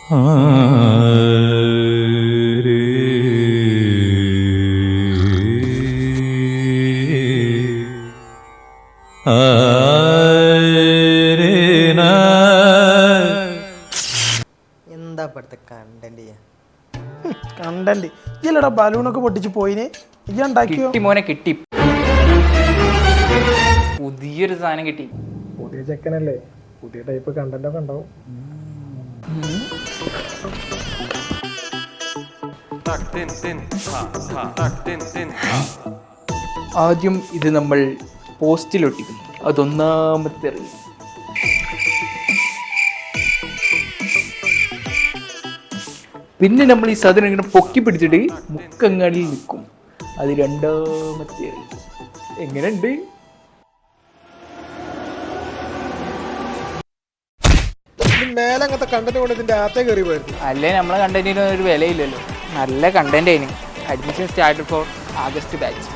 എന്താ ഇപ്പോഴത്തെ content content ഇല്ലടാ ബലൂണൊക്കെ പൊട്ടിച്ച് പോയിന് ഇയ്യുണ്ടാക്കിയോ? കിട്ടി മോനെ കിട്ടി, പുതിയൊരു സാധനം കിട്ടി. പുതിയ ചെക്കനല്ലേ, പുതിയ ടൈപ്പ് കണ്ടന്റ് ഒക്കെ ഉണ്ടാവും. ആദ്യം ഇത് നമ്മൾ പോസ്റ്റിലൊട്ടിക്കുന്നു, അതൊന്നാമത്തെ അറിവ്. പിന്നെ നമ്മൾ ഈ സാധനം ഇങ്ങനെ പൊക്കി പിടിച്ചിട്ട് മുക്കങ്ങാടിൽ നിൽക്കും, അത് രണ്ടാമത്തെ അറിവ്. എങ്ങനെയുണ്ട്? മേലെ അങ്ങനത്തെ കണ്ടന്റ് കൊണ്ട് ഇതിന്റെ അകത്തേ കയറി പോയിരുന്നു. അല്ലേ നമ്മളെ കണ്ടന്റിന് ഒരു വിലയില്ലല്ലോ. നല്ല കണ്ടന്റ് ആയിരുന്നു. Admission start four August batch.